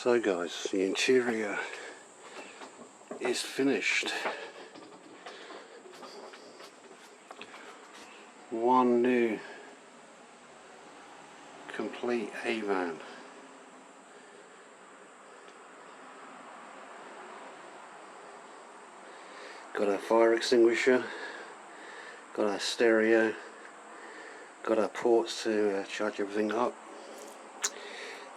So guys, the interior is finished. One new complete Avan. Got a fire extinguisher, got a stereo, got our ports to charge everything up.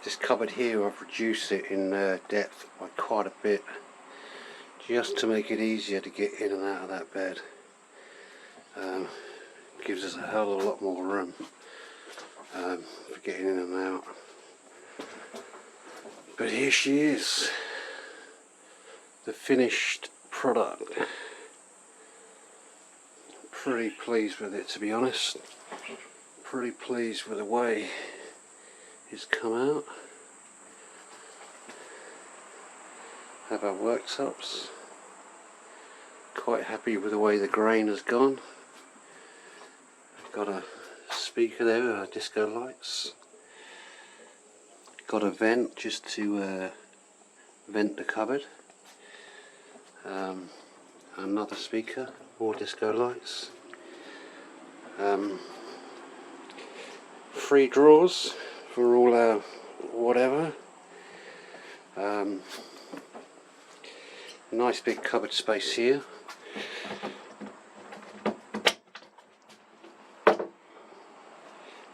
This cupboard here, I've reduced it in depth by quite a bit, just to make it easier to get in and out of that bed. Gives us a hell of a lot more room for getting in and out. But here she is, the finished product. Pretty pleased with it, to be honest. Pretty pleased with the way it's come out. Have our worktops. Quite happy with the way the grain has gone. Got a speaker there with our disco lights. Got a vent just to vent the cupboard. Another speaker, more disco lights. 3 drawers for all our whatever. Nice big cupboard space here.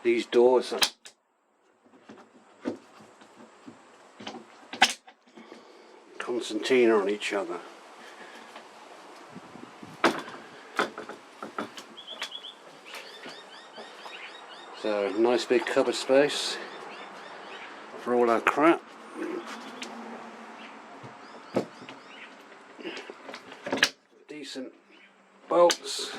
These doors are concertina on each other. So nice big cupboard space for all our crap. Decent bolts.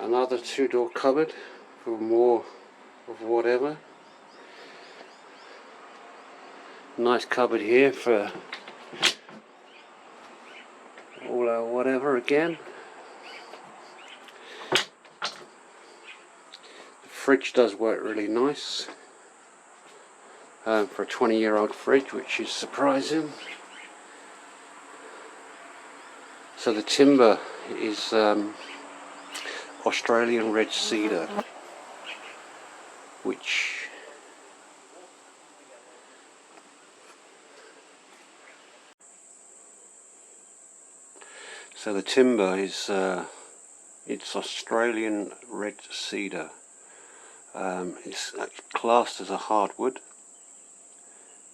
Another 2-door cupboard for more of whatever. Nice cupboard here for all our whatever again. The fridge does work really nice for a 20-year-old fridge, which is surprising. So the timber is Australian red cedar, which so the timber is it's Australian red cedar. It's classed as a hardwood,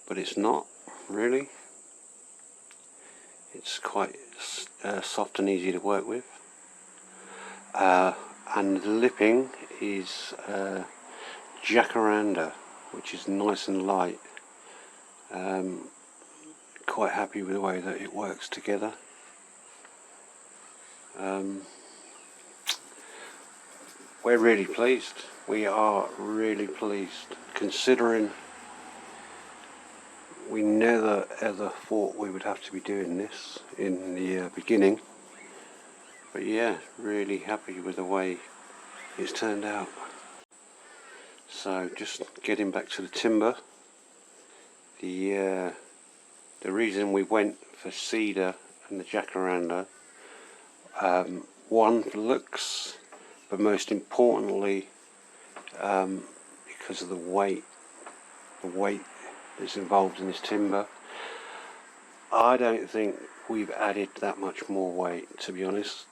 but it's not really. It's quite soft and easy to work with. And the lipping is jacaranda, which is nice and light. Quite happy with the way that it works together. We're really pleased. We are really pleased, considering we never ever thought we would have to be doing this in the beginning. But yeah, really happy with the way it's turned out. So just getting back to the timber, the reason we went for cedar and the jacaranda, one, for looks, but most importantly because of the weight that's involved in this timber. I don't think we've added that much more weight, to be honest,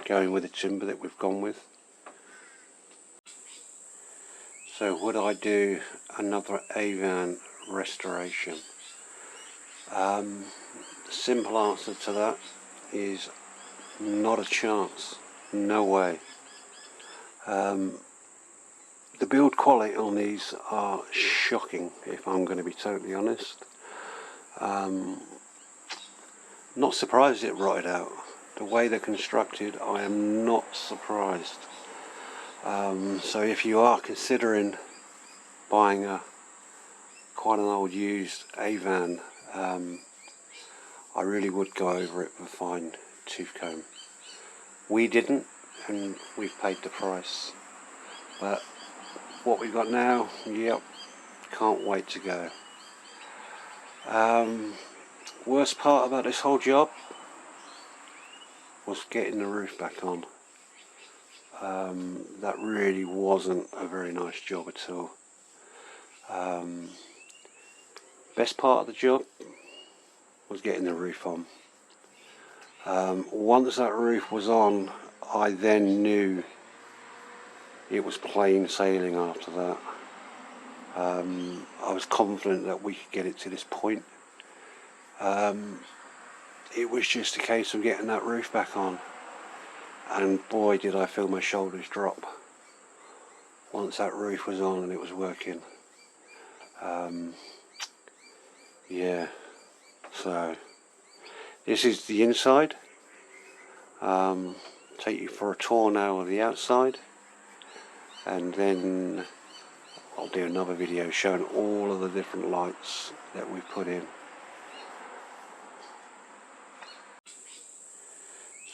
going with the timber that we've gone with. So would I do another Avan restoration? The simple answer to that is not a chance, no way. The build quality on these are shocking, if I'm going to be totally honest. Not surprised it rotted out. The way they're constructed, I am not surprised. So if you are considering buying quite an old used Avan, I really would go over it with a fine tooth comb. We didn't, and we've paid the price. But what we've got now, yep, can't wait to go. Worst part about this whole job was getting the roof back on. That really wasn't a very nice job at all. Best part of the job was getting the roof on. Once that roof was on, I then knew it was plain sailing after that. I was confident that we could get it to this point. It was just a case of getting that roof back on, and boy did I feel my shoulders drop once that roof was on and it was working. Yeah, so this is the inside. Take you for a tour now of the outside, and then I'll do another video showing all of the different lights that we've put in.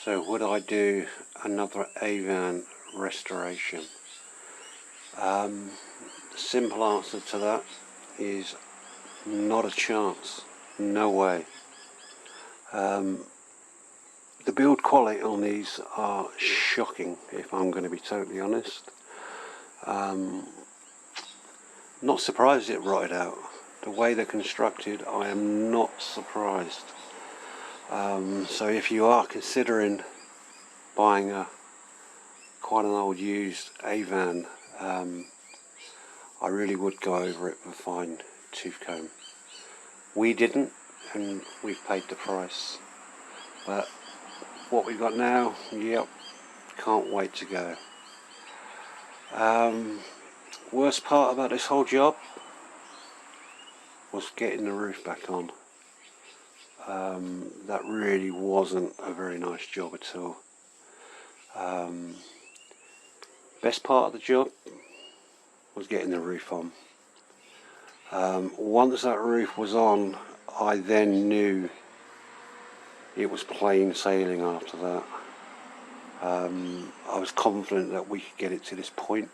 So would I do another Avan restoration? The simple answer to that is not a chance, no way. The build quality on these are shocking, if I'm going to be totally honest. Not surprised it rotted out. The way they're constructed, I am not surprised. So if you are considering buying quite an old used Avan, I really would go over it with a fine tooth comb. We didn't, and we've paid the price. But what we've got now, yep, can't wait to go. Worst part about this whole job was getting the roof back on. That really wasn't a very nice job at all. Best part of the job was getting the roof on. Once that roof was on, I then knew it was plain sailing after that. I was confident that we could get it to this point.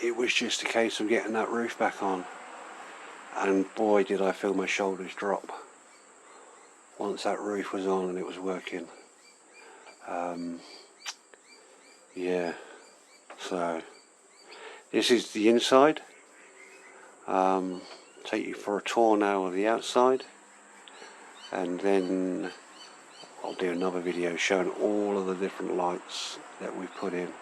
It was just a case of getting that roof back on, and boy did I feel my shoulders drop once that roof was on and it was working. Yeah, so this is the inside. Take you for a tour now of the outside, and then I'll do another video showing all of the different lights that we've put in.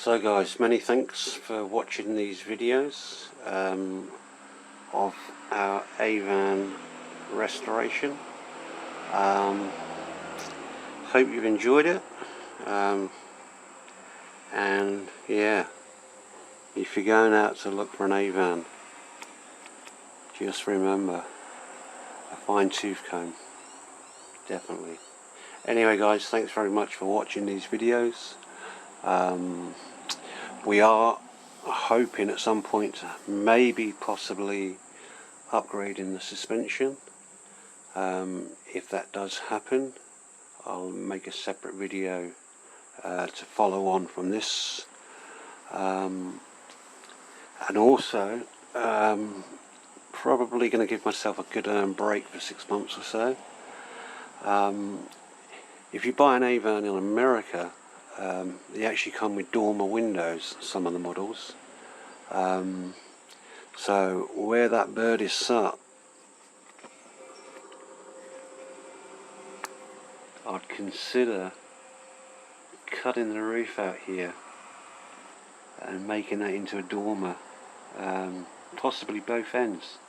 So guys, many thanks for watching these videos of our Avan restoration. Hope you've enjoyed it, and yeah, if you're going out to look for an Avan, just remember a fine tooth comb, definitely. Anyway guys, thanks very much for watching these videos. We are hoping at some point, maybe possibly upgrading the suspension. If that does happen, I'll make a separate video to follow on from this, and also probably going to give myself a good break for 6 months or so. If you buy an Avan in America, they actually come with dormer windows, some of the models. So where that bird is sat, I'd consider cutting the roof out here and making that into a dormer, possibly both ends,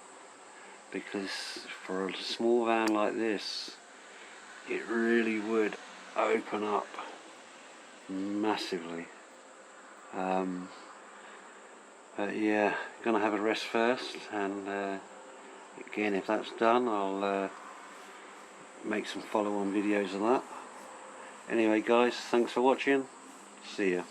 because for a small van like this it really would open up massively. But yeah, gonna have a rest first, and again, if that's done, I'll make some follow-on videos of that. Anyway guys, thanks for watching, see ya.